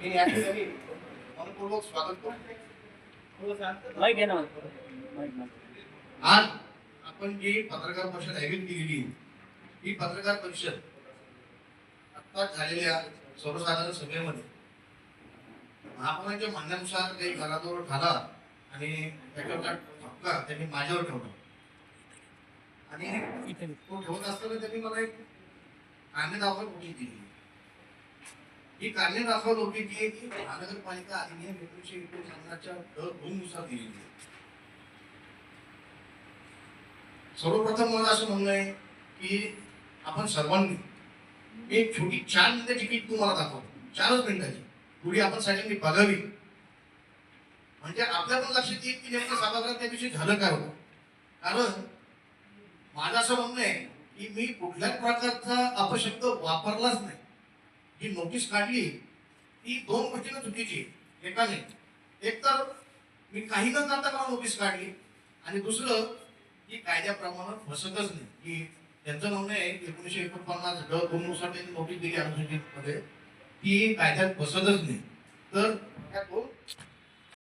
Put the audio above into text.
मी या ठिकाणी मनपूर्वक स्वागत करतो. आज आपण जी पत्रकार परिषद आयोजित केलेली ही पत्रकार परिषद आत्ताच झालेल्या सर्वसाधारण सभेमध्ये महापौरांच्या म्हणण्यानुसार काही घराजवळ झाला आणि त्याच्यावरचा ठपका त्यांनी माझ्यावर ठेवला आणि तो ठेवत असताना त्यांनी मला एक कारणे दाखवा नोटीस दिली. ही कारणे दाखवा नोटीस जी आहे ती महानगरपालिका अधिनियम 1949च्या ड 2 नुसार दिलेली आहे. सर्वप्रथम मला असं म्हणणं आहे की आपण सर्वांनी एक छोटी 4 मिनिटाची क्लिप तुम्हाला दाखवतो. 4च मिनिटाची पुढे आपण सगळ्यांनी बघावी म्हणजे आपल्या पण लक्षात येईल की नेमकं सभागृहात त्या दिवशी झालं काय होतं. कारण माझं असं म्हणणं आहे की मी कुठल्याच प्रकारचा अपशब्द वापरलाच नाही. जी नोटीस काढली ती 2 गोष्टीनं चुकीची आहे. एकाने एक तर मी काही न करता मला नोटीस काढली आणि दुसरं की कायद्याप्रमाणे फसतच नाही. की त्यांचं म्हणणं आहे 1949 ड 2 नुसार त्यांनी नोटीस दिली अनुसूचित मध्ये ती कायद्यात बसतच नाही. तर त्या 2